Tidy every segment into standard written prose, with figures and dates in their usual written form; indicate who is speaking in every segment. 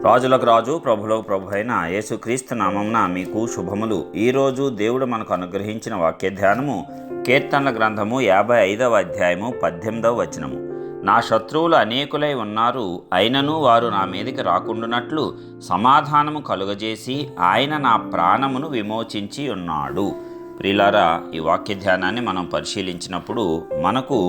Speaker 1: రాజులకు రాజు ప్రభులకు ప్రభు అయిన యేసుక్రీస్తు నామమున మీకు శుభములు. ఈరోజు దేవుడు మనకు అనుగ్రహించిన వాక్య ధ్యానము కీర్తనల గ్రంథము 55వ అధ్యాయము 18వ వచనము. నా శత్రువులు అనేకులై ఉన్నారు, అయినను వారు నా మీదకి రాకుండానట్లు సమాధానము కలుగజేసి ఆయన నా ప్రాణమును విమోచించి ఉన్నాడు. ప్రియులారా, ఈ వాక్య ధ్యానాన్ని మనం పరిశీలించినప్పుడు మనకు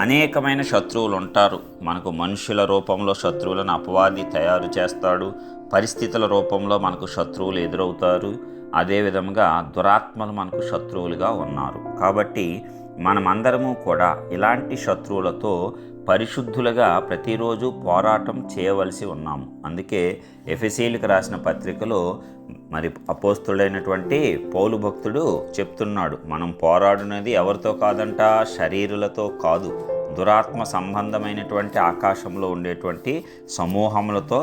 Speaker 1: అనేకమైన శత్రువులు ఉంటారు. మనకు మనుషుల రూపంలో శత్రువులను అపవాది తయారు చేస్తాడు. పరిస్థితుల రూపంలో మనకు శత్రువులు ఎదురవుతారు. అదేవిధంగా దురాత్మలు మనకు శత్రువులుగా ఉన్నారు. కాబట్టి మనమందరము కూడా ఇలాంటి శత్రువులతో పరిశుద్ధులుగా ప్రతిరోజు పోరాటం చేయవలసి ఉన్నాము. అందుకే ఎఫెసీయులకు రాసిన పత్రికలో అపోస్తుడైనటువంటి పౌలు భక్తుడు చెప్తున్నాడు, మనం పోరాడునది ఎవరితో కాదంట, శరీరులతో కాదు, దురాత్మ సంబంధమైనటువంటి ఆకాశంలో ఉండేటువంటి సమూహములతో,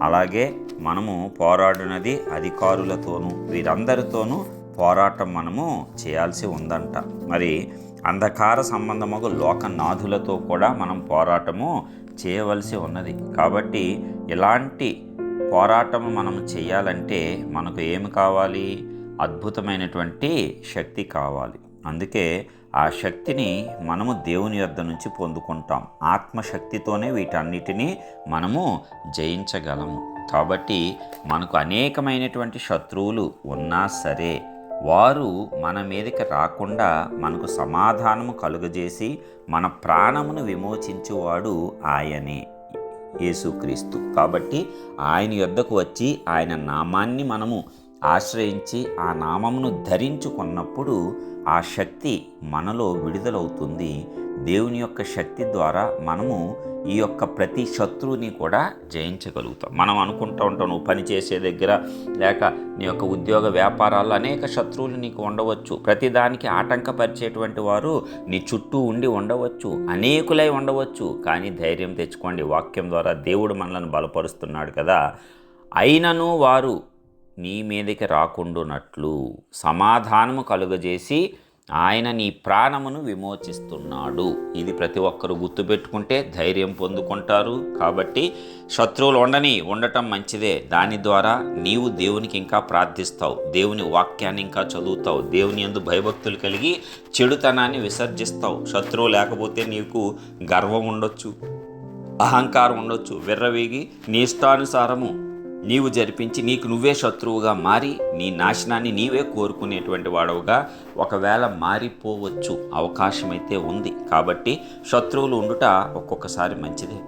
Speaker 1: అలాగే మనము పోరాడునది అధికారులతోనూ, వీరందరితోనూ పోరాటం మనము చేయాల్సి ఉందంట. మరి అంధకార సంబంధము లోకనాథులతో కూడా మనం పోరాటము చేయవలసి ఉన్నది. కాబట్టి ఇలాంటి పోరాటము మనం చేయాలంటే మనకు ఏమి కావాలి? అద్భుతమైనటువంటి శక్తి కావాలి. అందుకే ఆ శక్తిని మనము దేవుని యొద్ద నుంచి పొందుకుంటాం. ఆత్మశక్తితోనే వీటన్నిటినీ మనము జయించగలము. కాబట్టి మనకు అనేకమైనటువంటి శత్రువులు ఉన్నా సరే వారు మన మీదకి రాకుండా మనకు సమాధానము కలుగజేసి మన ప్రాణమును విమోచించువాడు ఆయనే, యేసుక్రీస్తు. కాబట్టి ఆయన యొద్దకు వచ్చి ఆయన నామాన్ని మనము ఆశ్రయించి ఆ నామమును ధరించుకున్నప్పుడు ఆ శక్తి మనలో విడుదలవుతుంది. దేవుని యొక్క శక్తి ద్వారా మనము ఈ యొక్క ప్రతి శత్రువుని కూడా జయించగలుగుతాం. మనం అనుకుంటూ ఉంటాం, నువ్వు పనిచేసే దగ్గర లేక నీ యొక్క ఉద్యోగ వ్యాపారాల్లో అనేక శత్రువులు నీకు ఉండవచ్చు. ప్రతిదానికి ఆటంకపరిచేటువంటి వారు నీ చుట్టూ ఉండి ఉండవచ్చు, అనేకులై ఉండవచ్చు. కానీ ధైర్యం తెచ్చుకోండి, వాక్యం ద్వారా దేవుడు మనల్ని బలపరుస్తున్నాడు కదా. అయినను వారు నీ మీదకి రాకుండానట్లు సమాధానము కలుగజేసి ఆయన నీ ప్రాణమును విమోచిస్తున్నాడు. ఇది ప్రతి ఒక్కరూ గుర్తుపెట్టుకుంటే ధైర్యం పొందుకుంటారు. కాబట్టి శత్రువులు ఉండటం మంచిదే. దాని ద్వారా నీవు దేవునికి ఇంకా ప్రార్థిస్తావు, దేవుని వాక్యాన్ని ఇంకా చదువుతావు, దేవుని యందు భయభక్తులు కలిగి చెడుతనాన్ని విసర్జిస్తావు. శత్రువు లేకపోతే నీకు గర్వం ఉండొచ్చు, అహంకారం ఉండొచ్చు, విర్రవీగి నీ ఇష్టానుసారము నీవు జరిపించి నీకు నువ్వే శత్రువుగా మారి నీ నాశనాన్ని నీవే కోరుకునేటువంటి వాడవుగా ఒకవేళ మారిపోవచ్చు, అవకాశమైతే ఉంది. కాబట్టి శత్రువులు ఉండుట ఒక్కొక్కసారి మంచిదే.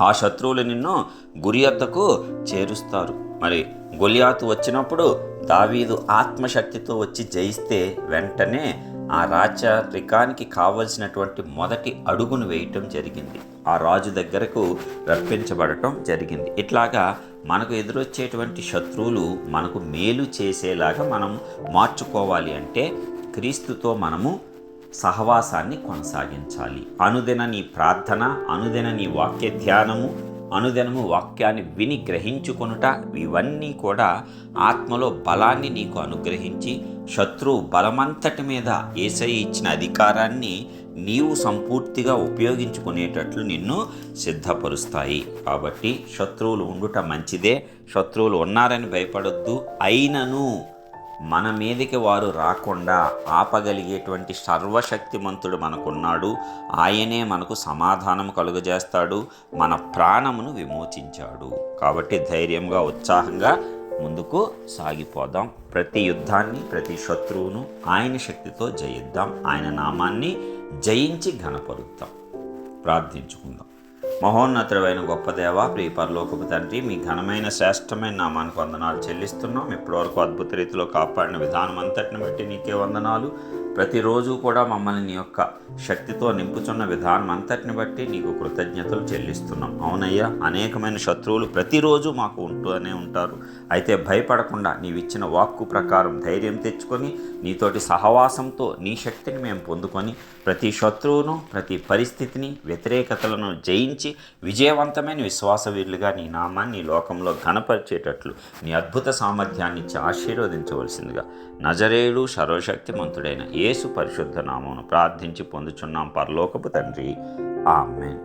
Speaker 1: ఆ శత్రువులు నిన్ను గురి వద్దకు చేరుస్తారు. మరి గొలియాతు వచ్చినప్పుడు దావీదు ఆత్మశక్తితో వచ్చి జయిస్తే వెంటనే ఆ రాచరికానికి కావలసినటువంటి మొదటి అడుగును వేయటం జరిగింది. ఆ రాజు దగ్గరకు రప్పించబడటం జరిగింది. ఇట్లాగా మనకు ఎదురొచ్చేటువంటి శత్రువులు మనకు మేలు చేసేలాగా మనం మార్చుకోవాలి అంటే క్రీస్తుతో మనము సహవాసాన్ని కొనసాగించాలి. అనుదిన నీ ప్రార్థన, అనుదిన నీ వాక్య ధ్యానము, అనుదినము వాక్యాన్ని విని గ్రహించుకొనుట, ఇవన్నీ కూడా ఆత్మలో బలాన్ని నీకు అనుగ్రహించి శత్రువు బలమంతటి మీద యేసయ్య ఇచ్చిన అధికారాన్ని నీవు సంపూర్తిగా ఉపయోగించుకునేటట్లు నిన్ను సిద్ధపరుస్తాయి. కాబట్టి శత్రువులు ఉండుట మంచిదే. శత్రువులు ఉన్నారని భయపడొద్దు. అయినను మన మీదకి వారు రాకుండా ఆపగలిగేటువంటి సర్వశక్తిమంతుడు మనకున్నాడు. ఆయనే మనకు సమాధానం కలుగజేస్తాడు, మన ప్రాణమును విమోచించాడు. కాబట్టి ధైర్యంగా, ఉత్సాహంగా ముందుకు సాగిపోదాం. ప్రతి యుద్ధాన్ని, ప్రతి శత్రువును ఆయన శక్తితో జయిద్దాం. ఆయన నామాన్ని జయించి ఘనపరుద్దాం. ప్రార్థించుకుందాం. మహోన్నతుడైన గొప్ప దేవ, ప్రియ పరలోకపు తండ్రి, మీ ఘనమైన శ్రేష్టమైన నామానికి వందనాలు చెల్లిస్తున్నాం. ఇప్పటివరకు అద్భుత రీతిలో కాపాడిన విధానం అంతటిని బట్టి నీకే వందనాలు. ప్రతిరోజు కూడా మమ్మల్ని నీ యొక్క శక్తితో నింపుచున్న విధానం అంతటిని బట్టి నీకు కృతజ్ఞతలు చెల్లిస్తున్నాం. అవునయ్యా, అనేకమైన శత్రువులు ప్రతిరోజు మాకు ఉంటూనే ఉంటారు. అయితే భయపడకుండా నీవిచ్చిన వాక్కు ప్రకారం ధైర్యం తెచ్చుకొని నీతోటి సహవాసంతో నీ శక్తిని మేము పొందుకొని ప్రతి శత్రువును, ప్రతి పరిస్థితిని, వ్యతిరేకతలను జయించి విజయవంతమైన విశ్వాసవీరులుగా నీ నామాన్ని లోకంలో ఘనపరిచేటట్లు నీ అద్భుత సామర్థ్యాన్ని ఇచ్చి ఆశీర్వదించవలసిందిగా నజరేయుడు సర్వశక్తిమంతుడైన యేసు పరిశుద్ధ నామమును ప్రార్థించి పొందుచున్నాం పరలోకపు తండ్రి. ఆమేన్.